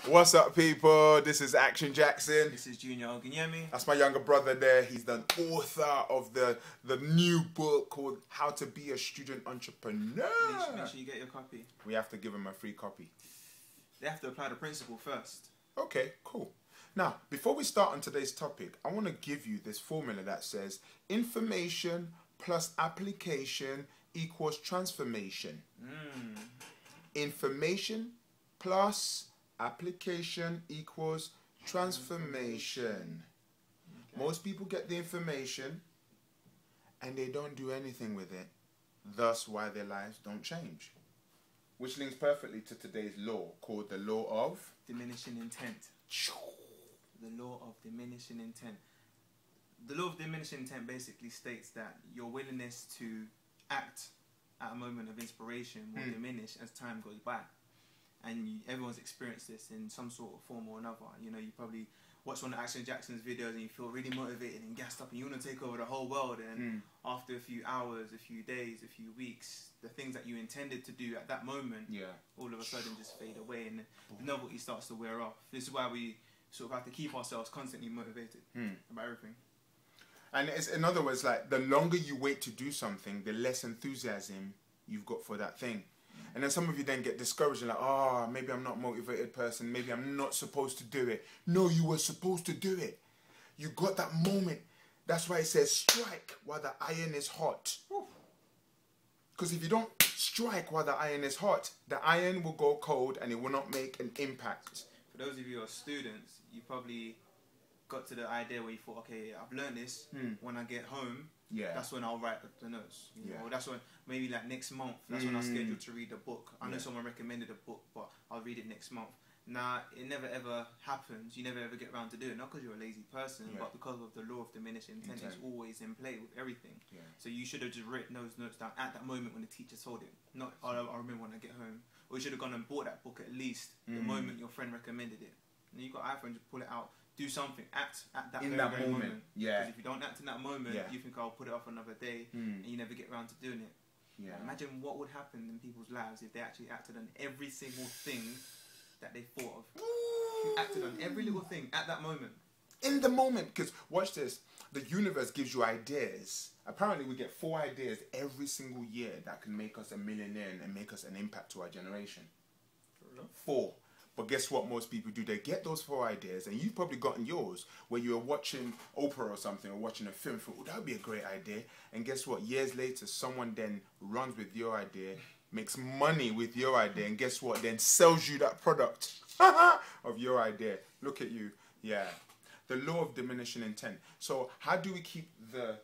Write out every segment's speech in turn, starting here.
What's up, people? This is Action Jackson. This is Junior Ogunyemi. That's my younger brother there. He's the author of the new book called How to Be a Student Entrepreneur. Make sure you get your copy. We have to give him a free copy. They have to apply the principle first. Okay, cool. Now, before we start on today's topic, I want to give you this formula that says information plus application equals transformation. Information plus application equals transformation. Okay. Most people get the information and they don't do anything with it. Thus why their lives don't change. Which links perfectly to today's law called the law of diminishing intent. The law of diminishing intent. The law of diminishing intent basically states that your willingness to act at a moment of inspiration will diminish as time goes by. And everyone's experienced this in some sort of form or another. You know, you probably watch one of Action Jackson's videos and you feel really motivated and gassed up and you want to take over the whole world. And after a few hours, a few days, a few weeks, the things that you intended to do at that moment, all of a sudden just fade away and the novelty starts to wear off. This is why we sort of have to keep ourselves constantly motivated about everything. And it's, in other words, like the longer you wait to do something, the less enthusiasm you've got for that thing. And then some of you then get discouraged and like, oh, maybe I'm not a motivated person. Maybe I'm not supposed to do it. No, you were supposed to do it. You got that moment. That's why it says strike while the iron is hot. Because if you don't strike while the iron is hot, the iron will go cold and it will not make an impact. For those of you who are students, you probably got to the idea where you thought, okay, I've learned this. When I get home, that's when I'll write the notes. You know? Or that's when, maybe like next month, that's when I'm scheduled to read the book. I know someone recommended a book, but I'll read it next month. Nah, it never ever happens. You never ever get around to do it. Not because you're a lazy person, but because of the law of diminishing intent is always in play with everything. So you should have just written those notes down at that moment when the teacher told it. Not, oh, I'll remember when I get home. Or you should have gone and bought that book at least the moment your friend recommended it. And you got iPhone, just pull it out. Do something, act at that very moment. Because if you don't act in that moment, you think I'll put it off another day, and you never get around to doing it. Imagine what would happen in people's lives if they actually acted on every single thing that they thought of. You acted on every little thing at that moment. In the moment, because watch this, the universe gives you ideas. Apparently we get 4 ideas every single year that can make us a millionaire and make us an impact to our generation. 4. But guess what most people do? They get those 4 ideas, and you've probably gotten yours, where you were watching Oprah or something, or watching a film, oh, that would be a great idea. And guess what? Years later, someone then runs with your idea, makes money with your idea, and guess what? Then sells you that product of your idea. Look at you. Yeah. The law of diminishing intent. So how do we keep the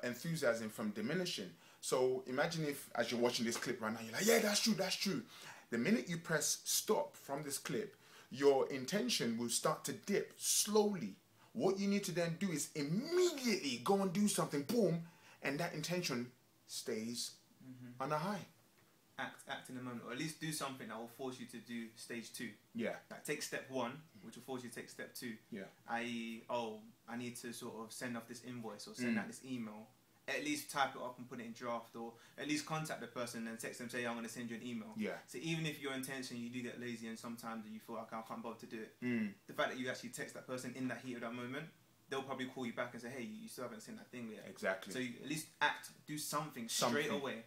enthusiasm from diminishing? So imagine if, as you're watching this clip right now, you're like, yeah, that's true, that's true. The minute you press stop from this clip, your intention will start to dip slowly. What you need to then do is immediately go and do something, boom, and that intention stays on a high. Act in the moment, or at least do something that will force you to do stage 2. Like take step 1, which will force you to take step 2. I.e., oh, I need to sort of send off this invoice or send out this email. At least type it up and put it in draft, or at least contact the person and text them, say, I'm going to send you an email. So even if your intention, you do get lazy and sometimes you feel like I can't bother to do it, the fact that you actually text that person in that heat of that moment, they'll probably call you back and say, hey, you still haven't sent that thing yet. Exactly. So you at least act, do something straight away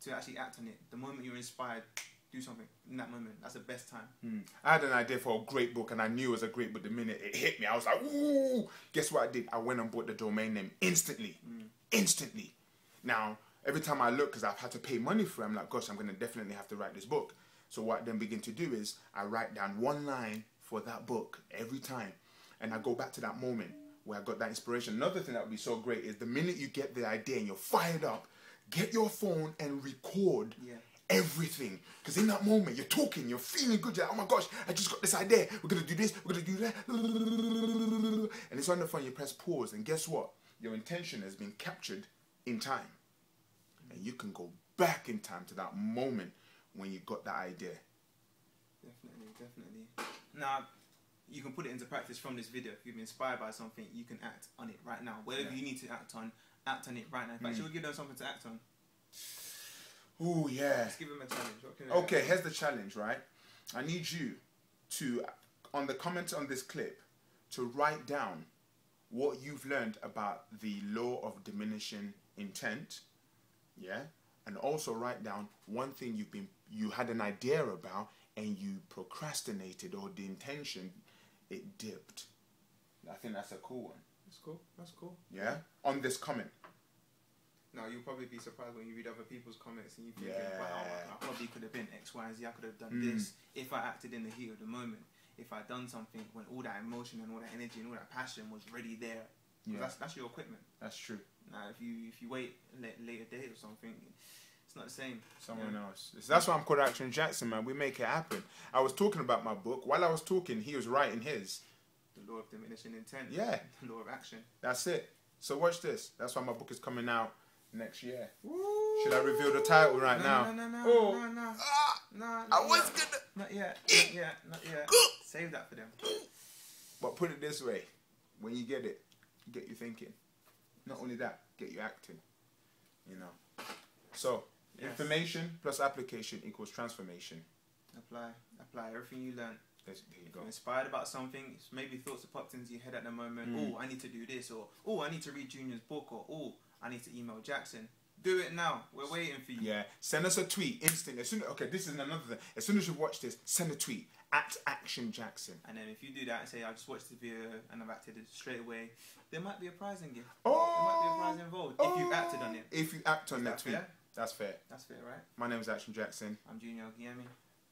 to actually act on it. The moment you're inspired, do something in that moment. That's the best time. I had an idea for a great book, and I knew it was a great book the minute it hit me. I was like, ooh! Guess what I did? I went and bought the domain name instantly. Instantly. Now, every time I look, because I've had to pay money for it, I'm like, gosh, I'm going to definitely have to write this book. So what I then begin to do is I write down 1 line for that book every time. And I go back to that moment where I got that inspiration. Another thing that would be so great is the minute you get the idea and you're fired up, get your phone and record everything. Because in that moment, you're talking, you're feeling good. You're like, oh my gosh, I just got this idea. We're going to do this, we're going to do that. And it's on the phone, you press pause. And guess what? Your intention has been captured in time. And you can go back in time to that moment when you got that idea. Definitely. Now, you can put it into practice from this video. If you've been inspired by something, you can act on it right now. Whatever you need to act on it right now. In fact, should we give them something to act on? Ooh, yeah. Let's give them a challenge. Okay, here's the challenge, right? I need you to on the comments on this clip to write down what you've learned about the law of diminishing intent, yeah, and also write down one thing you had an idea about and you procrastinated, or the intention, it dipped. I think that's a cool one. That's cool. That's cool. Yeah, on this comment. Now, you'll probably be surprised when you read other people's comments and you think, wow, I probably could have been X, Y, and Z. I could have done this if I acted in the heat of the moment. If I'd done something when all that emotion and all that energy and all that passion was ready there. Yeah. That's your equipment. That's true. Now, if you wait later date or something, it's not the same. Someone else. That's why I'm called Action Jackson, man. We make it happen. I was talking about my book. While I was talking, he was writing his. The law of diminishing intent. Yeah. The law of action. That's it. So watch this. That's why my book is coming out next year. Woo. Should I reveal the title right now? No. I was gonna. Not yet. Not yet. Save that for them. But put it this way: when you get it, get you thinking. Not only that, get you acting. You know. So information plus application equals transformation. Apply everything you learn. There you go. You're inspired about something, maybe thoughts that popped into your head at the moment. Oh, I need to do this, or oh, I need to read Junior's book, or oh, I need to email Jackson. Do it now. We're waiting for you. Yeah. Send us a tweet instantly. Okay, this is another thing. As soon as you watch this, send a tweet at Action Jackson. And then if you do that and say, I just watched the video and I've acted it straight away, there might be a prize in gift. Oh. There might be a prize involved if you acted on it. If you act on that tweet. Fair? That's fair. That's fair, right? My name is Action Jackson. I'm Junior Ogiemi.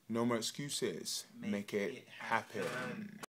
No more excuses. Make it happen.